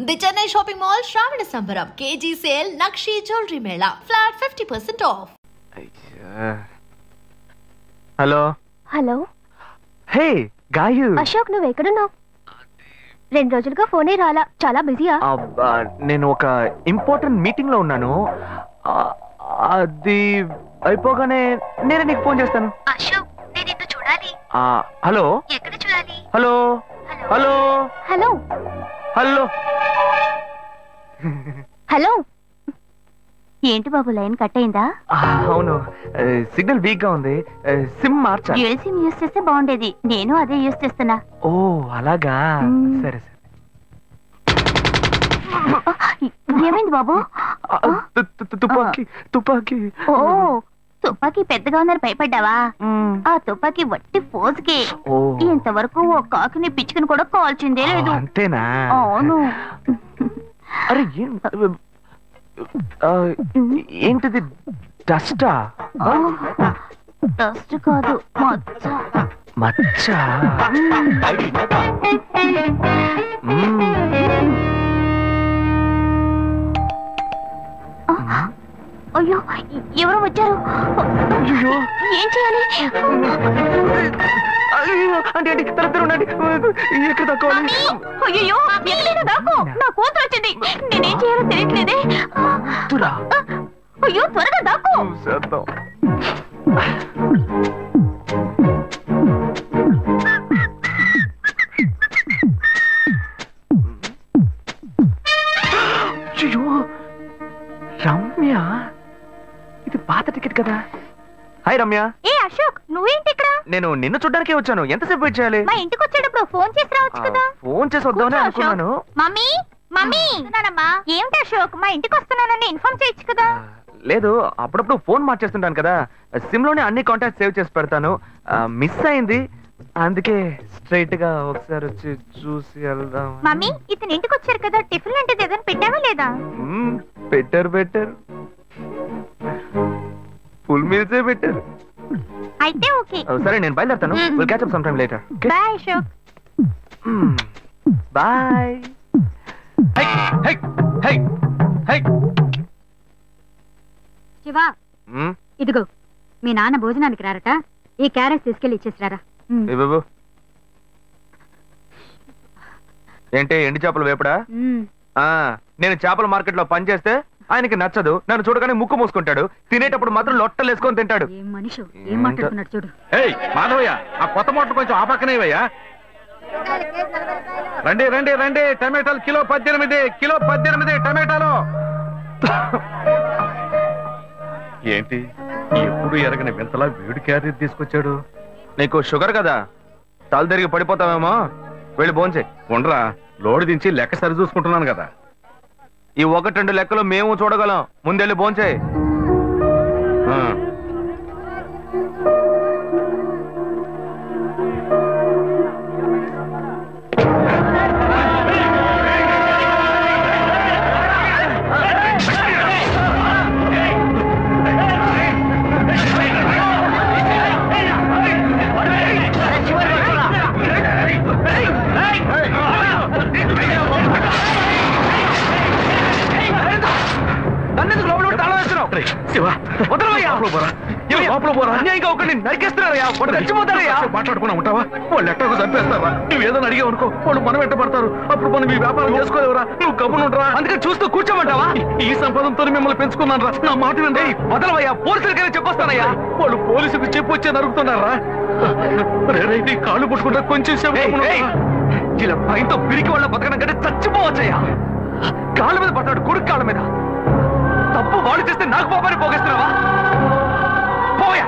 The Chennai shopping mall శ్రావణ సంబరం KG sale నక్షి జ్యువెలరీ మేళా flat 50% off. Hello hello. Hey Gayu. Ashok నువ్వు ఎక్కడున్నావు? 2 రోజులుగా ఫోనే రాలా, చాలా బిజీయా? నేను ఒక ఇంపార్టెంట్ మీటింగ్ లో ఉన్నాను. అది అయిపోగానే నేనే నీకు ఫోన్ చేస్తాను. అశోక్ నేను నిన్ను చూడాలి. హలో. ఎక్కడ చూడాలి? Hello hello hello hello hello. ఏంటి బాబు లైన్ కట్ అయిందా? అవును, సిగ్నల్ వీక్ గా ఉంది. సిమ్ మార్చా. డ్యూయల్ సిమ్ యూస్ చేస్తే బాగుండేది, నేను అదే యూస్ చేస్తున్నా. ఓ అలాగా, సరే సరే. ఏమైంది బాబు? తుపాకీ తుపాకీ. ఓ తుపాకీ పెద్దగా ఉందని భయపడ్డావా? ఆ తుపాకీ వట్టి ఫోజుకే. ఇంతవరకు ఓ కాకిని పిచ్చుకుని కూడా కాల్చిందే లేదు. అంతేనా? అవును. అరే ఏంటిది? డస్టా? డస్ట్ కాదు, మచ్చ. మచ్చ? అయ్యో ఎవరో వచ్చారు. ఏం చేయాలి? అంటే ఎక్కడ తక్కువాలి? అయ్యో ఎక్కడైనా దాకో, నా కూతురు వచ్చింది. నేనేం చేయాలో తెలియట్లేదే. అయ్యో త్వరగా దాకో. రమ్య, ఇది పాత టికెట్ కదా. హాయ్ రమ్య. ఏ అశోక్ నువ్వేంటి ఇక్కడ? నేను నిన్ను చూడ్డానికే వచ్చాను. ఎంతసేపు వెయిట్ చేయాలి? మా ఇంటికి వచ్చేటప్పుడు ఫోన్ చేసి రావచ్చు కదా. ఫోన్ చేసి వద్దామని అనుకున్నాను. మమ్మీ మమ్మీ ఏమిటి అశోక్, మా ఇంటికి వస్తున్నానని ఇన్ఫార్మ్ చేయొచ్చు కదా. లేదు, అప్పుడప్పుడు ఫోన్ మార్చేస్తుంటాను కదా, సిమ్ లోనే అన్ని కాంటాక్ట్ సేవ్ చేసి పెడతాను. మిస్ అయింది, అందుకే స్ట్రైట్ గా ఒకసారి వచ్చి చూసి వెళ్దాం. మమ్మీ ఇతను ఇంటికి వచ్చారు కదా, టిఫిన్ లాంటిది ఏదైనా పెట్టావా లేదా? బెటర్ ఫుల్ మీల్సే బెటర్. అయితే ఓకే. సరే నేను బయలుదేరుతాను. Will catch up some time later. Bye Ashok. Bye. Shiva ఇదిగో మీ నాన్న భోజనానికి రారట, ఈ క్యారెట్ తీసుకెళ్లి ఇచ్చేసిరారా. బాబు ఏంటి ఎండి చేపలు వేపడా? నేను చేపల మార్కెట్ లో పని చేస్తే ఆయనకి నచ్చదు, నన్ను చూడగానే ముక్కు మూసుకుంటాడు, తినేటప్పుడు మాత్రం లొట్టలు వేసుకొని తింటాడు. ఏం మాట్లాడుతున్నాడు చూడు. మాధవయ్య, ఆ కొత్త మోటార్ కొంచెం ఆ పక్కనేవయ్యా. రండి రండి రండి, టమాటాలు కిలో 18 టమాటాలు. ఏంటి ఎప్పుడు ఎరగని వింతలా వేడి క్యారెట్ తీసుకొచ్చాడు? నీకు షుగర్ కదా, తల తిరిగి పడిపోతావేమో, వెళ్ళి భోంచే. ఉండరా, లోడు దించి లెక్క సరి చూసుకుంటున్నాను కదా. ఈ 1-2 లెక్కలు మేము చూడగలం, ముందెళ్ళి భోంచే. మాట్లాడుకున్నా ఉంటావా? వాళ్ళు ఎట్టకు చంపేస్తారా? నువ్వు ఏదైనా అడిగావు అనుకో, వాళ్ళు మనం ఎట్టబడతారు. అప్పుడు మనం ఈ వ్యాపారం చేసుకోలేవరా? నువ్వు కబునుంటరా? అందుకే చూస్తూ కూర్చోమంటావా? ఈ సంపదంతో మిమ్మల్ని పెంచుకున్నాను రా. నా మాట వినండి. వదలవయ్యా, పోలీసులకైనా చెప్పొస్తానయ్యా. వాళ్ళు పోలీసులకు చెప్పి వచ్చే నరుగుతున్నారా? నీ కాళ్ళు పుట్టుకుంటా కొంచెం ఇలా భయంతో పిరికి వాళ్ళ బతకడం కంటే చచ్చిపోవచ్చయ్యా. కాళ్ళ మీద పడతాడు, కొడుకు కాళ్ళ మీద. తప్పు వాళ్ళు చేస్తే నాకు పాపాన్ని పోగేస్తున్నావా? పోయా.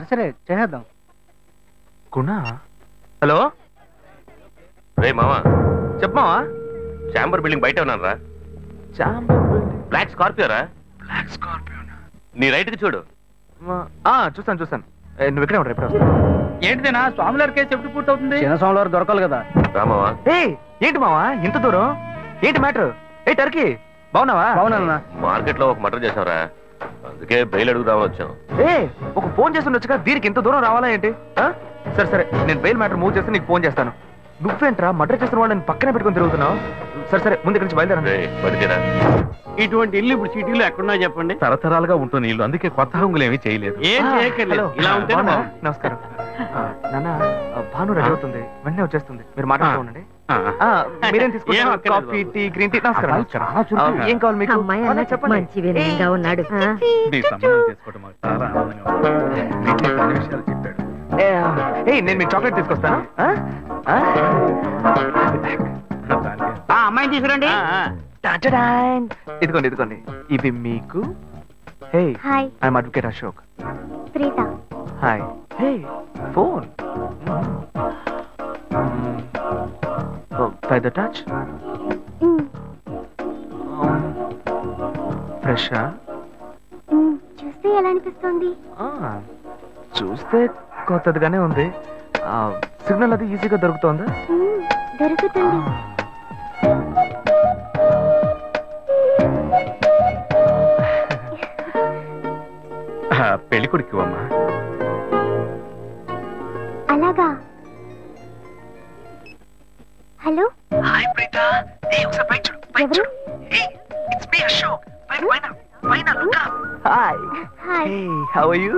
సరే చేద్దాం. గుణ. హలో రే మామా, చెప్పమావా? చాంబర్ బిల్డింగ్ బయట ఉన్నాను రా. బ్లాక్ స్కార్పియో రా. Black Scorpio? నీ రైట్ కి చూడు. చూస్తాను. నువ్వు ఇక్కడే ఉంటా, ఎప్పుడు వస్తా? ఏంటిదేనా స్వామివారి కేసు ఎప్పుడు పూర్తవుతుంది? చిన్న స్వామివారు దొరకాలి కదా. రామావా. ఏంటి మావా ఇంత దూరం? ఏంటి మ్యాటర్? టర్కీ బాగున్నావా? బాగున్నా. మార్కెట్ లో ఒక మర్డర్ చేసావురా, అందుకే బెయిల్ అడుగుదామని వచ్చాం. ఒక ఫోన్ చేసి వచ్చాక దీనికి ఇంత దూరం రావాలా ఏంటి? సరే సరే, నేను బెయిల్ మ్యాటర్ మూవ్ చేస్తే నీకు ఫోన్ చేస్తాను. నువ్వేంట్రా మర్డర్ చేసిన వాళ్ళని పక్కనే పెట్టుకుని తిరుగుతున్నావు? సరే సరే, ముందు ఇక్కడి నుంచి బయలుదేరండి. ఇటువంటి ఇల్లు ఇప్పుడు సిటీలో ఎక్కడున్నా చెప్పండి. తరతరాలుగా ఉంటుంది ఇల్లు, అందుకే కొత్త హంగులు ఏమీ చేయలేదు. ఏం చేయక్కర్లేదు, ఇలా ఉంటే నమస్కారం. నాన్న, భాను రెడీ అవుతుంది, వెంటనే వచ్చేస్తుంది, మీరు మాట్లాడుతూ ఉండండి. మీరేం తీసుకుంటారు? Coffee, tea, green tea? నమస్కారం. ఏం కావాలి మీకు? చెప్పండి. మంచి వినయంగా ఉన్నాడు. నీ సంబంధం చేసుకోవడం మాకు చాలా ఆనందంగా ఉంది. నీకు అన్ని విషయాలు చెప్పాడు. నేను మీకు చాక్లెట్ తీసుకొస్తాను. అమ్మాయిని తీసుకురండి. ఇదిగోండి ఇదిగోండి, ఇవి మీకు. Hey, hi, I'm advocate Ashok. Preetha. Hi. Hey, phone. By the touch? ఫ్రెషా? చూస్తే ఎలా అనిపిస్తుంది? చూస్తే కొత్తదిగానే ఉంది. సిగ్నల్ అది ఈజీగా దొరుకుతుందా? దొరుకుతుంది. పెళ్లి కొడుకు అమ్మా. అలాగా. Hello, hi Preetha. ఒకసారి పైకి చూడు, పైకి చూడు. It's me Ashok. పైన look up. Hi. Hi. How are you?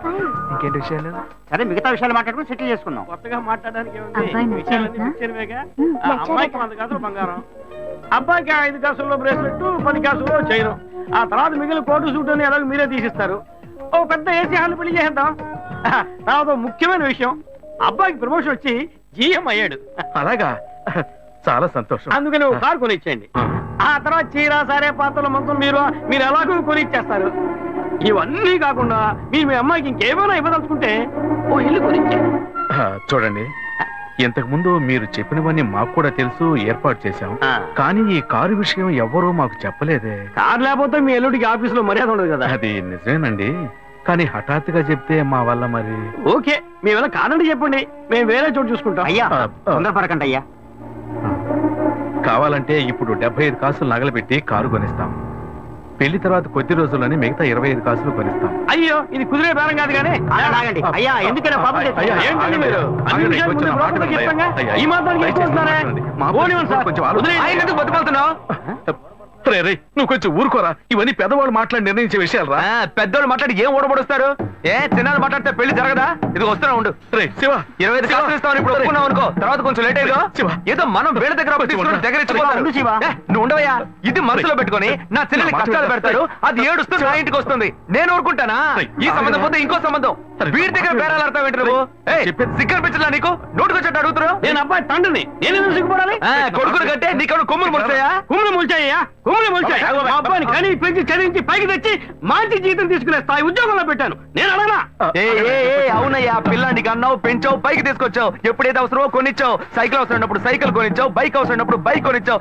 Fine. ఇంకేంటి విషయాలు? సరే, మిగతా విషయాలు మాట్లాడుకుని సెటిల్ చేసుకుందాం. కొత్తగా మాట్లాడడానికి అబ్బాయిని విషయాలన్నీ వచ్చారా? అమ్మాయికి 100 కాసులు బంగారం, అబ్బాయికి 5 కాసుల్లో బ్రేస్లెట్, 10 కాసుల్లో చైను. ఆ తర్వాత మిగిలిన కోటు సూట్ అని ఎలాగో మీరే తీసిస్తారు. ఓ పెద్ద ఏసీ హాల్ పెళ్లి చేద్దాం. తర్వాత ముఖ్యమైన విషయం, అబ్బాయికి ప్రమోషన్ వచ్చి జీఎం అయ్యాడు. అలాగా, చాలా సంతోషం. అందుకని ఒక కారు కొనిచ్చేయండి. ఆ తర్వాత చీర, సారే, పాత్రల మొత్తం మీరు ఎలాగో కొనిచ్చేస్తారు. ఇవన్నీ కాకుండా మీరు మీ అమ్మాయికి ఇంకేమైనా ఇవ్వదలుచుకుంటే ఓ ఇల్లు కొనిచ్చేయండి. చూడండి, ఇంతకు ముందు మీరు చెప్పినవన్నీ మాకు కూడా తెలుసు, ఏర్పాటు చేశాం. కానీ ఈ కారు విషయం ఎవ్వరూ మాకు చెప్పలేదే. కారు లేకపోతే మీ ఎల్లుడికి ఆఫీసులో మర్యాద ఉండదు కదా. అది నిజమేనండి, కానీ హఠాత్తుగా చెప్తే మా వల్ల మరి. ఓకే, మీ వల్ల కాదండి చెప్పండి, మేము వేరే చోటు చూసుకుంటాం. అయ్యా, తొందరపడకండి అయ్యా. కావాలంటే ఇప్పుడు 75 కాసులు నగలబెట్టి కారు కొనిస్తాం. పెళ్లి తర్వాత కొద్ది రోజుల్లోనే మిగతా 25 కాసులు కొనిస్తాం. అయ్యో, ఇది కుదిరే బేరం కాదు కానీ. అయ్యా, ఎందుకైనా పాపం ఏంటండి మీరు? అన్ని విషయాలు ముందు బ్రోకర్తో చెప్తాంగా. ఈ మాత్రానికి ఎక్కువ వస్తున్నారే? పోనివ్వండి సార్. ఎందుకు బతుకుతున్నావు? నువ్వు కొంచెం ఊరుకోరా, ఇవన్నీ పెద్దవాళ్ళు మాట్లాడి నిర్ణయించే విషయాలు రా. పెద్దోళ్ళు మాట్లాడి ఏం ఓడబడుస్తారు? చిన్నాళ్ళు మాట్లాడితే పెళ్లి జరగదా? ఇది వస్తున్నా ఉండు. శివ, 25 కాసులు ఇస్తామని ఇప్పుడు ఒప్పుకున్నావు అనుకో, తర్వాత కొంచెం లేట్ అయ్యో. ఏదో మనం వేళ దగ్గర నువ్వు ఉండవయ్యా. ఇది మనసులో పెట్టుకొని నా చెల్లెలు కష్టాలు పెడతారు, అది ఏడుస్తూ నా ఇంటికి వస్తుంది. నేను ఊరుకుంటానా? ఈ సంబంధం పోతే ఇంకో సంబంధం. వీడి దగ్గర బేరాలు ఆడతావు ఏంటి నువ్వు? సిగ్గర్ పిచ్చలా నీకు? నోటుకొచ్చాడు అడుగుతారు. నేను అబ్బాయి తండ్రిని, నేను సిగ్గుపడాలి? కొడుకులు కంటే నీకు కొమ్ములు ముడిచాయా? కుమ్ములు ముడిచాయ్యా, కుమ్ములు ముడిచాయి. మా అబ్బాయిని కని పెంచి చదివించి పైకి తెచ్చి మంచి జీతం తీసుకునే స్థాయి ఉద్యోగంలో పెట్టాను. నేను అడగనా? అవునయ్యా, పిల్లానికి అన్నావు, పెంచావు, పైకి తీసుకొచ్చావు. ఎప్పుడైతే అవసరమో కొనిచ్చావు. సైకిల్ అవసరమైనప్పుడు సైకిల్ కొనిచ్చావు, బైక్ అవసరమైనప్పుడు బైక్ కొనిచ్చావు.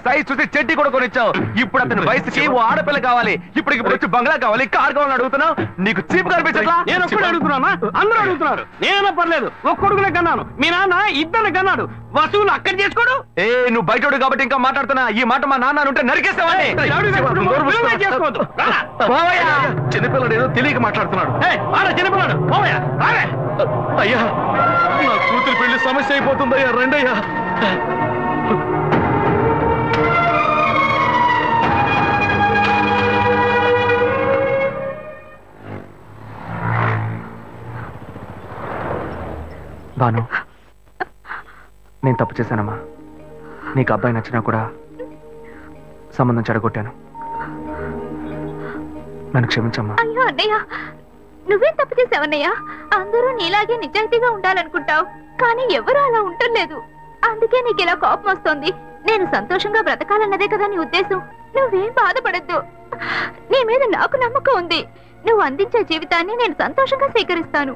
సైజ్ చూసి చెడ్డి కూడా కొనిచ్చావు. ఇప్పుడు అతని వయసుకి ఓ ఆడపిల్ల కావాలి, ఇప్పుడు వచ్చి బంగ్లా కావాలి, కార్ కావాలని అడుగుతున్నావు. నీకు చీప్ కనిపించట్లా? నేను ఒక్కడే అడుగుతున్నా? అందరూ అడుగుతున్నారు. నేనైనా పర్లేదు, ఒక్కడుగునే కన్నాను. మీ నాన్న 2 కన్నాడు. వసూలు అక్కడ చేసుకోడు. నువ్వు బయటోడు కాబట్టి ఇంకా మాట్లాడుతున్నా. ఈ మాట మా నాన్న ఉంటే నరికేస్తావని. చేసుకోవద్దు. చిన్నపిల్లడు ఏదో తెలియక మాట్లాడుతున్నాడు. చిన్నపిల్లడు అయ్యా, నా కూతురు పెళ్లి సమస్య అయిపోతుందయ్యా, రండయ్యా. భాను, నేను తప్పు చేశానమ్మా. నీకు అబ్బాయి నచ్చినా కూడా సంబంధం చెడగొట్టాను. నన్ను క్షమించమ్మా. అయ్యో అన్నయ్య, నువ్వేం తప్పు చేసావన్నయ్య? అందరూ నీలాగే నిజాయితీగా ఉండాలనుకుంటావు, కానీ ఎవరు అలా ఉండలేదు. అందుకే నీకు ఇలా కోపం వస్తుంది. నేను సంతోషంగా బ్రతకాలన్నదే కదా నీ ఉద్దేశం. నువ్వేం బాధపడద్దు. నీ మీద నాకు నమ్మకం ఉంది. నువ్వు అందించే జీవితాన్ని నేను సంతోషంగా స్వీకరిస్తాను.